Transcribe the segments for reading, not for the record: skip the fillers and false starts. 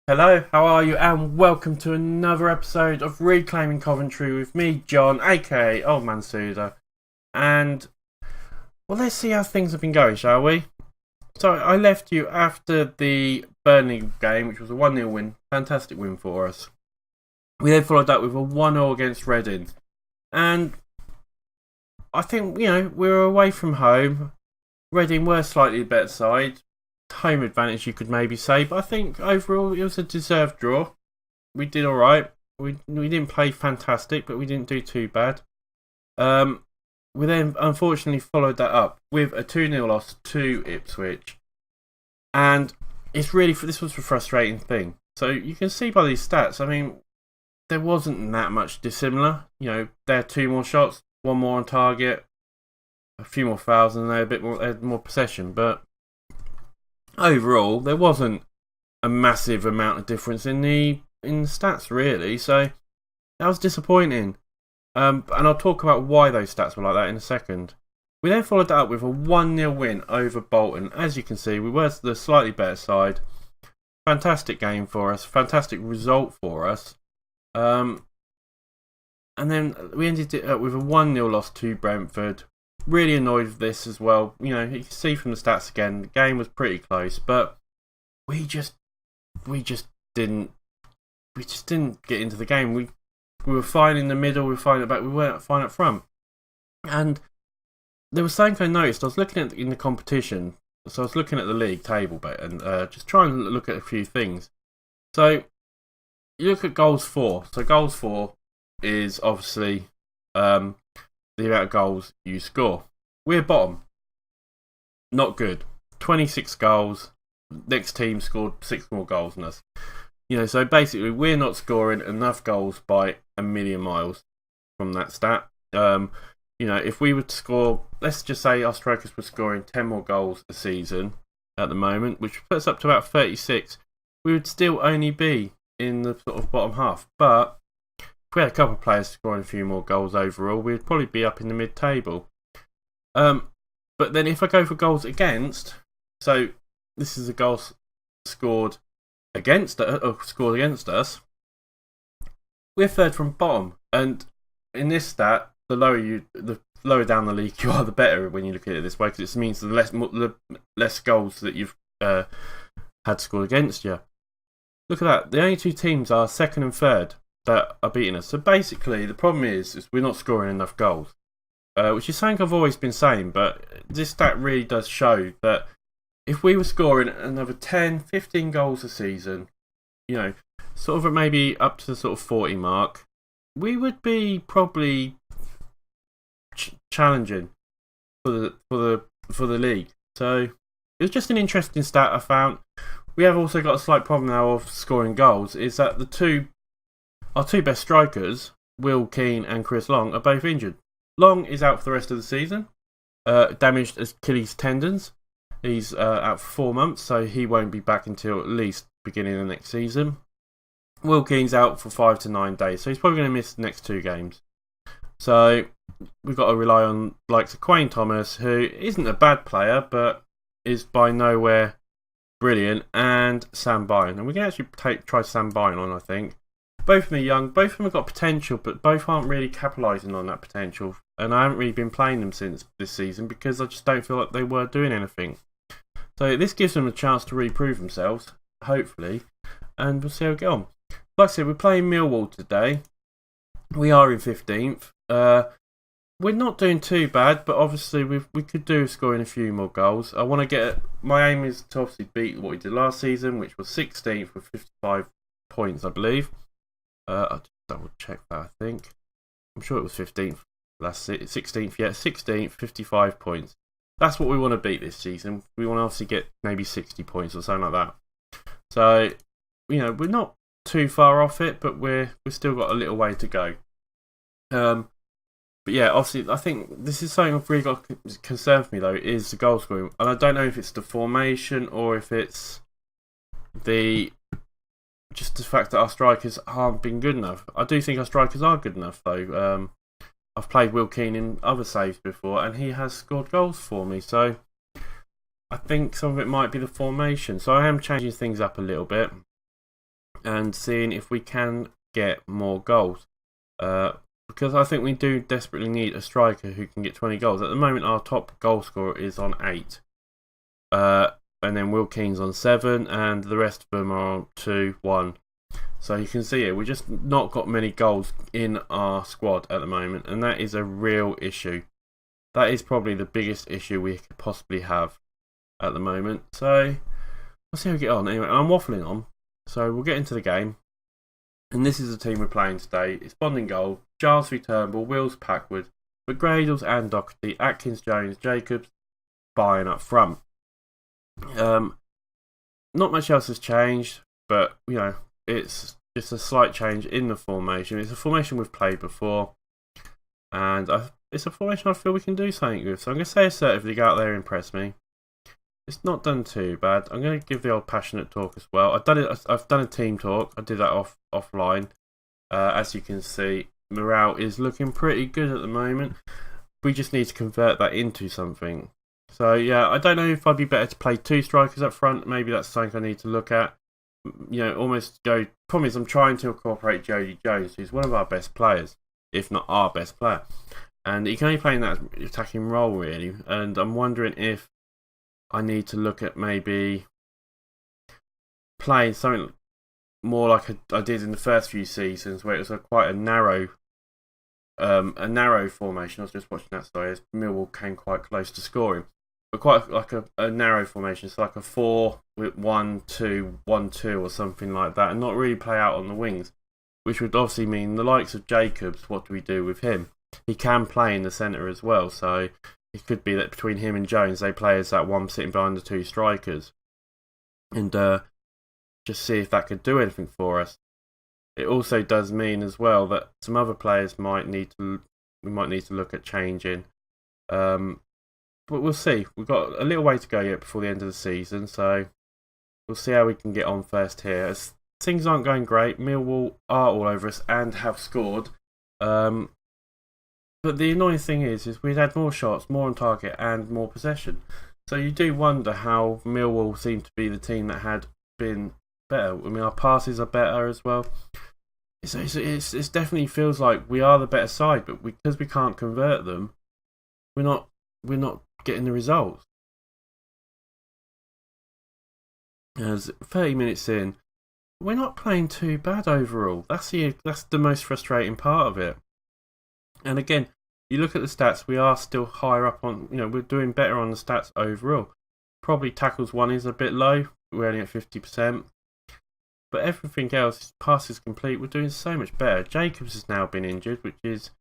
Hello, how are you? And welcome to another episode of Reclaiming Coventry with me, John, aka Old Man Suda. And, well, let's see how things have been going, shall we? So, I left you after the Burnley game, which was a 1-0 win. Fantastic win for us. We then followed that with a 1-0 against Reading. And I think, we were away from home. Reading were slightly the better side. Home advantage, you could maybe say, but I think overall it was a deserved draw. We did all right. We didn't play fantastic, but we didn't do too bad. We then unfortunately followed that up with a 2-0 loss to Ipswich, and this was a frustrating thing. So you can see by these stats. I mean, there wasn't that much dissimilar. They had 2 more shots, 1 more on target, a few more fouls, and they had more possession, but overall, there wasn't a massive amount of difference in the stats, really. So that was disappointing. And I'll talk about why those stats were like that in a second. We then followed that up with a 1-0 win over Bolton. As you can see, we were the slightly better side. Fantastic game for us. Fantastic result for us. And then we ended it up with a 1-0 loss to Brentford. Really annoyed with this as well. You can see from the stats again, the game was pretty close, but we just didn't get into the game. We were fine in the middle, we were fine at the back, we weren't fine up front. And there was something I noticed. I was looking at in the competition, so I was looking at the league table and just trying to look at a few things. So you look at goals for. So goals for is obviously the amount of goals you score. We're bottom. Not good. 26 goals. Next team scored 6 more goals than us. So basically we're not scoring enough goals by a million miles from that stat. If we were to score, let's just say our strikers were scoring 10 more goals a season at the moment, which puts up to about 36, we would still only be in the sort of bottom half. But if we had a couple of players scoring a few more goals overall, we'd probably be up in the mid-table. But then if I go for goals against, so this is a goal scored against us, we're third from bottom. And in this stat, the lower down the league you are, the better when you look at it this way, because it means the less goals that you've had scored against you. Look at that. The only 2 teams are second and third that are beating us. So basically, the problem is we're not scoring enough goals, which is something I've always been saying, but this stat really does show that if we were scoring another 10, 15 goals a season, sort of maybe up to the sort of 40 mark, we would be probably challenging for the league. So it was just an interesting stat I found. We have also got a slight problem now of scoring goals, is that our 2 best strikers, Will Keane and Chris Long, are both injured. Long is out for the rest of the season, damaged Achilles tendons. He's out for 4 months, so he won't be back until at least beginning of the next season. Will Keane's out for 5 to 9 days, so he's probably going to miss the next 2 games. So we've got to rely on likes of Quain Thomas, who isn't a bad player, but is by nowhere brilliant, and Sam Byrne. And we can actually try Sam Byrne on, I think. Both of them are young, both of them have got potential, but both aren't really capitalising on that potential. And I haven't really been playing them since this season because I just don't feel like they were doing anything. So this gives them a chance to reprove themselves, hopefully, and we'll see how we get on. Like I said, we're playing Millwall today. We are in 15th. We're not doing too bad, but obviously we could do with scoring a few more goals. I want to get. My aim is to obviously beat what we did last season, which was 16th with 55 points, I believe. I'll just double check that, I think. I'm sure it was 15th. That's it. 16th, yeah. 16th, 55 points. That's what we want to beat this season. We want to obviously get maybe 60 points or something like that. So, we're not too far off it, but we've still got a little way to go. But yeah, obviously, I think this is something that's really got concern for me, though, is the goal scoring. And I don't know if it's the formation or if it's just the fact that our strikers aren't been good enough. I do think our strikers are good enough, though. I've played Will Keane in other saves before, and he has scored goals for me. So I think some of it might be the formation. So I am changing things up a little bit. and seeing if we can get more goals. Because I think we do desperately need a striker who can get 20 goals. At the moment, our top goal scorer is on 8. And then Will Keane's on 7, and the rest of them are on 2, 1. So you can see it, we've just not got many goals in our squad at the moment, and that is a real issue. That is probably the biggest issue we could possibly have at the moment. So we'll see how we get on. Anyway, I'm waffling on, so we'll get into the game. And this is the team we're playing today. It's Bond in goal, Giles v Turnbull, Wills, Packwood, McGradles and Doherty, Atkins, Jones, Jacobs, Bayern up front. Not much else has changed, but it's just a slight change in the formation. It's a formation we've played before, and it's a formation I feel we can do something with. So I'm going to say assertively, go out there and impress me. It's not done too bad. I'm going to give the old passionate talk as well. I've done a team talk. I did that offline. As you can see, morale is looking pretty good at the moment. We just need to convert that into something. So yeah, I don't know if I'd be better to play 2 strikers up front. Maybe that's something I need to look at. Almost go. Problem is, I'm trying to incorporate Jody Jones, who's one of our best players, if not our best player, and he can only play in that attacking role really. And I'm wondering if I need to look at maybe playing something more like I did in the first few seasons, where it was quite a narrow formation. I was just watching that, sorry, as Millwall came quite close to scoring, but quite like a narrow formation. It's like a 4-1-2-1-2 or something like that, and not really play out on the wings, which would obviously mean the likes of Jacobs. What do we do with him? He can play in the centre as well, so it could be that between him and Jones, they play as that one sitting behind the 2 strikers, and just see if that could do anything for us. It also does mean as well that some other players we might need to look at changing. But we'll see. We've got a little way to go yet before the end of the season, so we'll see how we can get on first here. As things aren't going great, Millwall are all over us and have scored. But the annoying thing is we've had more shots, more on target, and more possession. So you do wonder how Millwall seem to be the team that had been better. I mean, our passes are better as well. It definitely feels like we are the better side, but because we can't convert them, we're not getting the results. As 30 minutes in, we're not playing too bad overall. That's the most frustrating part of it. And again, you look at the stats, we are still higher up on, we're doing better on the stats overall. Probably tackles 1 is a bit low, we're only at 50%. But everything else, passes complete, we're doing so much better. Jacobs has now been injured, which is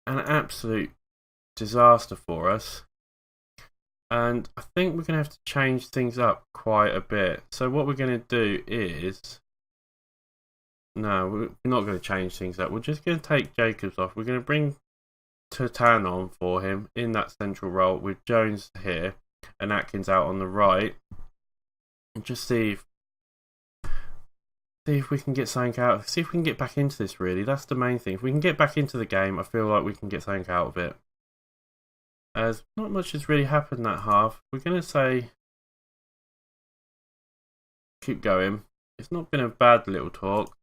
an absolute disaster for us. And I think we're going to have to change things up quite a bit. So what we're going to do is... No, we're not going to change things up. We're just going to take Jacobs off. We're going to bring Tutan on for him in that central role with Jones here and Atkins out on the right. And just see if we can get something out. See if we can get back into this, really. That's the main thing. If we can get back into the game, I feel like we can get something out of it. As not much has really happened that half. We're going to say keep going. It's not been a bad little talk.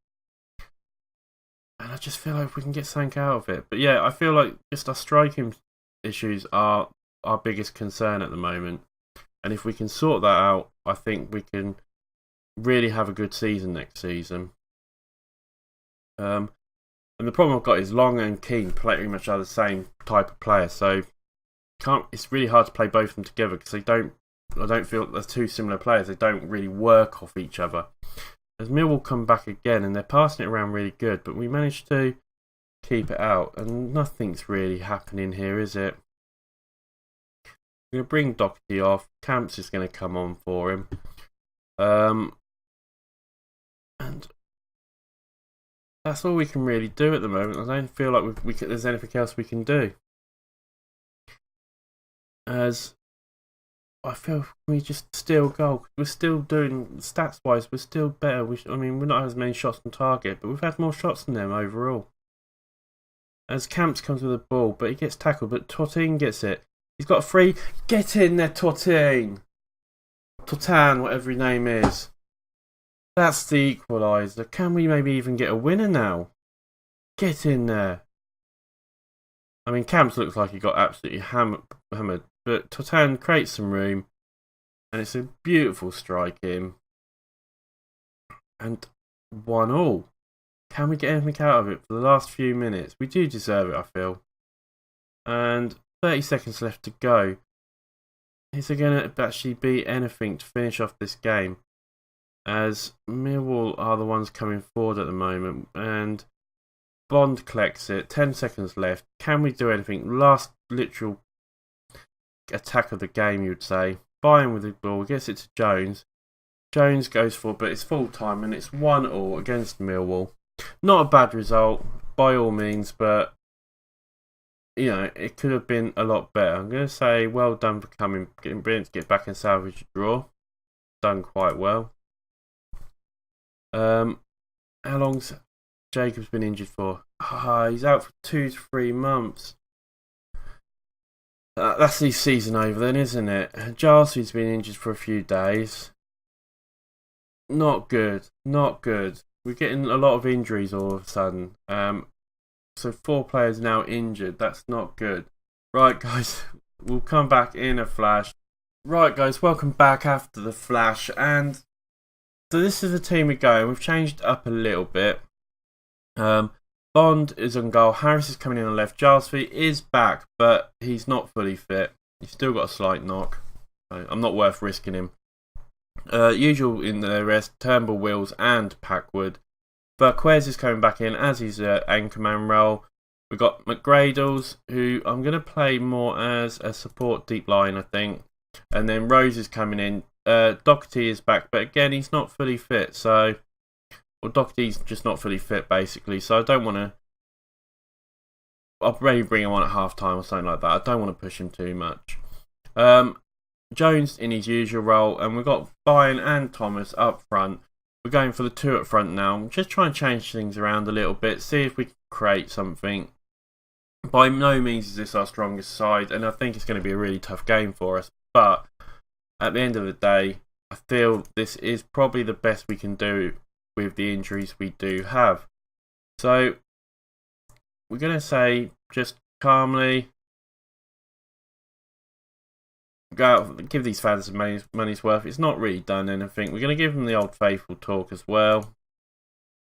And I just feel like we can get something out of it. But yeah, I feel like just our striking issues are our biggest concern at the moment. And if we can sort that out, I think we can really have a good season next season. And the problem I've got is Long and Keane pretty much are the same type of player. So it's really hard to play both of them together because I don't feel they're 2 similar players. They don't really work off each other. As Millwall come back again and they're passing it around really good, but we managed to keep it out and nothing's really happening here, is it? We're going to bring Doherty off. Camps is going to come on for him. And that's all we can really do at the moment. I don't feel like there's anything else we can do. As I feel we just steal goal. We're still doing, stats wise, we're still better. We're not as many shots on target, but we've had more shots than them overall. As Camps comes with the ball, but he gets tackled, but Tortin gets it. He's got a free. Get in there, Tortin! Tortan, whatever his name is. That's the equaliser. Can we maybe even get a winner now? Get in there. I mean, Camps looks like he got absolutely hammered, but Totan creates some room, and it's a beautiful strike in. And 1-1. Can we get anything out of it for the last few minutes? We do deserve it, I feel. And 30 seconds left to go. Is there going to actually be anything to finish off this game? As Millwall are the ones coming forward at the moment, and Bond collects it. 10 seconds left. Can we do anything? Last literal attack of the game, you'd say. Bayern with the ball, gets it to Jones. Jones goes for it, but it's full time and it's 1-1 against Millwall. Not a bad result by all means, but you know, it could have been a lot better. I'm going to say well done for getting brilliant to get back and salvage a draw. Done quite well. How long's Jacobs been injured for? He's out for 2 to 3 months. That's his season over then, isn't it? Jarcy's been injured for a few days. Not good. Not good. We're getting a lot of injuries all of a sudden. So 4 players now injured. That's not good. Right, guys. We'll come back in a flash. Right, guys. Welcome back after the flash. And so this is the team we're going. We've changed up a little bit. Bond is on goal. Harris is coming in on left. Jarcy is back, but he's not fully fit. He's still got a slight knock. I'm not worth risking him. Usual in the rest, Turnbull, Wills and Packwood. Verquez is coming back in as his anchorman role. We've got McGradles, who I'm going to play more as a support deep line, I think. And then Rose is coming in. Doherty is back, but again, he's not fully fit. So, well, Doherty's just not fully fit, basically. So I don't want to. I'll maybe bring him on at half time or something like that. I don't want to push him too much. Jones in his usual role, and we've got Bayern and Thomas up front. We're going for the 2 up front now. Just try and change things around a little bit, see if we can create something. By no means is this our strongest side, and I think it's going to be a really tough game for us. But at the end of the day, I feel this is probably the best we can do with the injuries we do have. So we're going to say just calmly, go out, give these fans some money's worth. It's not really done anything. We're going to give them the old faithful talk as well.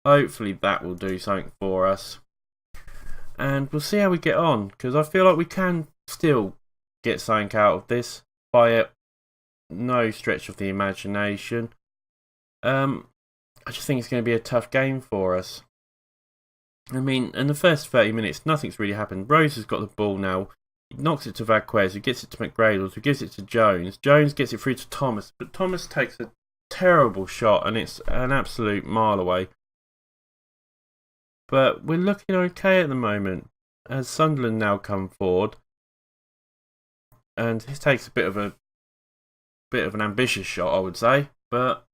Hopefully that will do something for us. And we'll see how we get on, because I feel like we can still get something out of this by no stretch of the imagination. I just think it's going to be a tough game for us. I mean, in the first 30 minutes, nothing's really happened. Rose has got the ball now. He knocks it to Verquez, who gets it to McGradles, who gives it to Jones. Jones gets it through to Thomas, but Thomas takes a terrible shot, and it's an absolute mile away. But we're looking okay at the moment, as Sunderland now come forward, and he takes a bit of an ambitious shot, I would say, but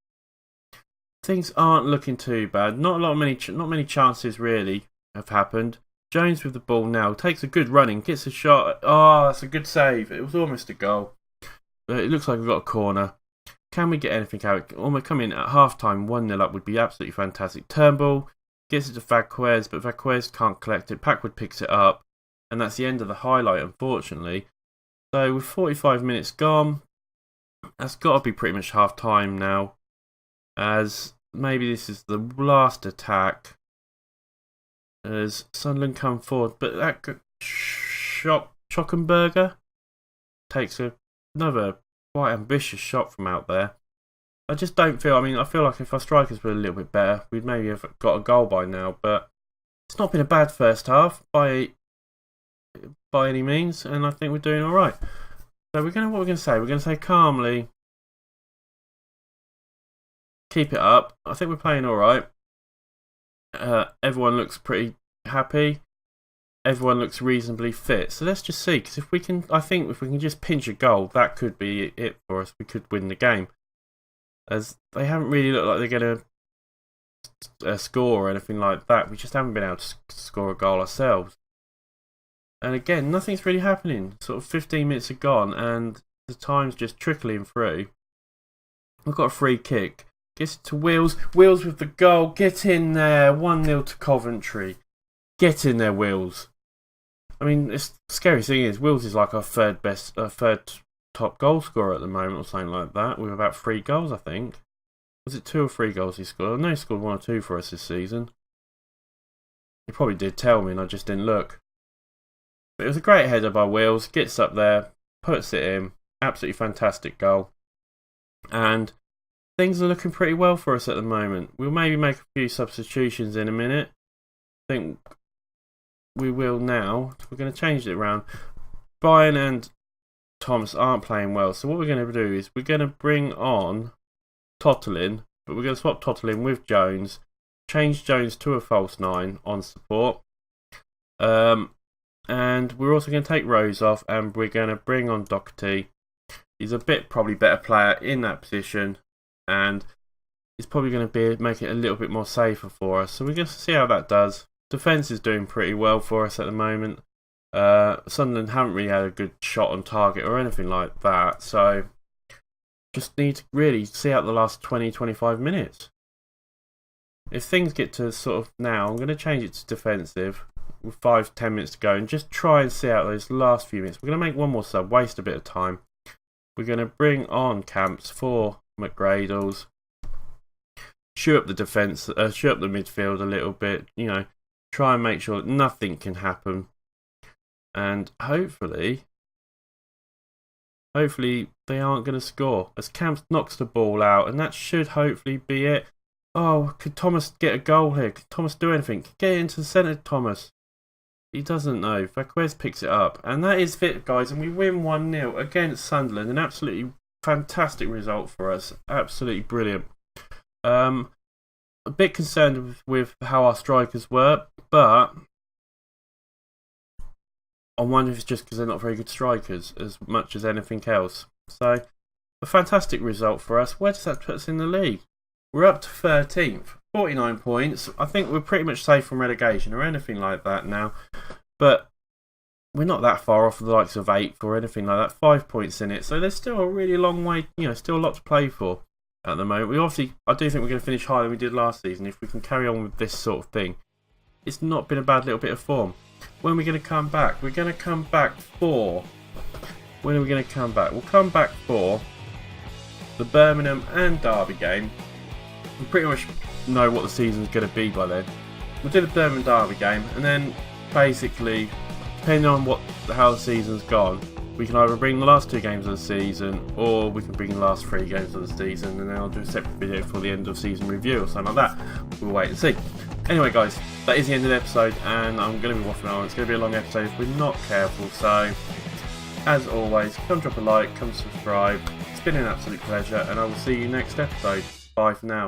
things aren't looking too bad. Not many chances really have happened. Jones with the ball now, takes a good running, gets a shot. Oh, that's a good save. It was almost a goal. But it looks like we've got a corner. Can we get anything out? Almost come in at half time, 1-0 up would be absolutely fantastic. Turnbull gets it to Verquez, but Verquez can't collect it. Packwood picks it up, and that's the end of the highlight, unfortunately. So with 45 minutes gone, that's got to be pretty much half time now, as maybe this is the last attack. As Sunderland come forward, but that Schockenberger takes another quite ambitious shot from out there. I just don't feel. I mean, I feel like if our strikers were a little bit better, we'd maybe have got a goal by now. But it's not been a bad first half by any means, and I think we're doing all right. So what we're going to say? We're going to say calmly, keep it up. I think we're playing all right. Everyone looks pretty happy. Everyone looks reasonably fit. So let's just see, because if we can just pinch a goal, that could be it for us. We could win the game, as they haven't really looked like they're going to score or anything like that. We just haven't been able to score a goal ourselves. And again, nothing's really happening. Sort of 15 minutes are gone, and the time's just trickling through. We've got a free kick. Gets it to Wills. Wills with the goal. Get in there. 1-0 to Coventry. Get in there, Wills. I mean, the scary thing is, Wills is like our third top goal scorer at the moment, or something like that, with about 3 goals, I think. Was it 2 or 3 goals he scored? I know he scored 1 or 2 for us this season. He probably did tell me, and I just didn't look. But it was a great header by Wills. Gets up there, puts it in. Absolutely fantastic goal. And things are looking pretty well for us at the moment. We'll maybe make a few substitutions in a minute. I think we will now. We're going to change it around. Brian and Thomas aren't playing well, so what we're going to do is we're going to bring on Tottelin, but we're going to swap Tottelin with Jones, change Jones to a false 9 on support, and we're also going to take Rose off, and we're going to bring on Doherty. He's a probably better player in that position, and he's probably going to make it a little bit more safer for us, so we're going to see how that does. Defence is doing pretty well for us at the moment. Sunderland haven't really had a good shot on target or anything like that, so just need to really see out the last 20-25 minutes. If things get to sort of now, I'm going to change it to defensive with 5-10 minutes to go and just try and see out those last few minutes. We're going to make one more sub, waste a bit of time. We're going to bring on Camps for McGradles, shoot up the defence, shoot up the midfield a little bit, try and make sure that nothing can happen. And hopefully they aren't going to score as Camps knocks the ball out, and that should hopefully be it. Oh, could Thomas get a goal here? Could Thomas do anything? Get it into the centre, Thomas. He doesn't know. Vaquez picks it up, and that is it, guys. And we win 1-0 against Sunderland. An absolutely fantastic result for us. Absolutely brilliant. A bit concerned with how our strikers were, but I wonder if it's just because they're not very good strikers as much as anything else. So, a fantastic result for us. Where does that put us in the league? We're up to 13th, 49 points. I think we're pretty much safe from relegation or anything like that now. But we're not that far off the likes of 8th or anything like that. 5 points in it. So there's still a really long way, still a lot to play for at the moment. I do think we're going to finish higher than we did last season if we can carry on with this sort of thing. It's not been a bad little bit of form. When are we going to come back? We're going to come back for... When are we going to come back? We'll come back for the Birmingham and Derby game. We pretty much know what the season's going to be by then. We'll do the Birmingham Derby game, and then basically, depending on how the season's gone, we can either bring the last 2 games of the season, or we can bring the last 3 games of the season, and then I'll do a separate video for the end of season review or something like that. We'll wait and see. Anyway, guys, that is the end of the episode, and I'm going to be waffling on. It's going to be a long episode if we're not careful. So, as always, come drop a like, come subscribe. It's been an absolute pleasure, and I will see you next episode. Bye for now.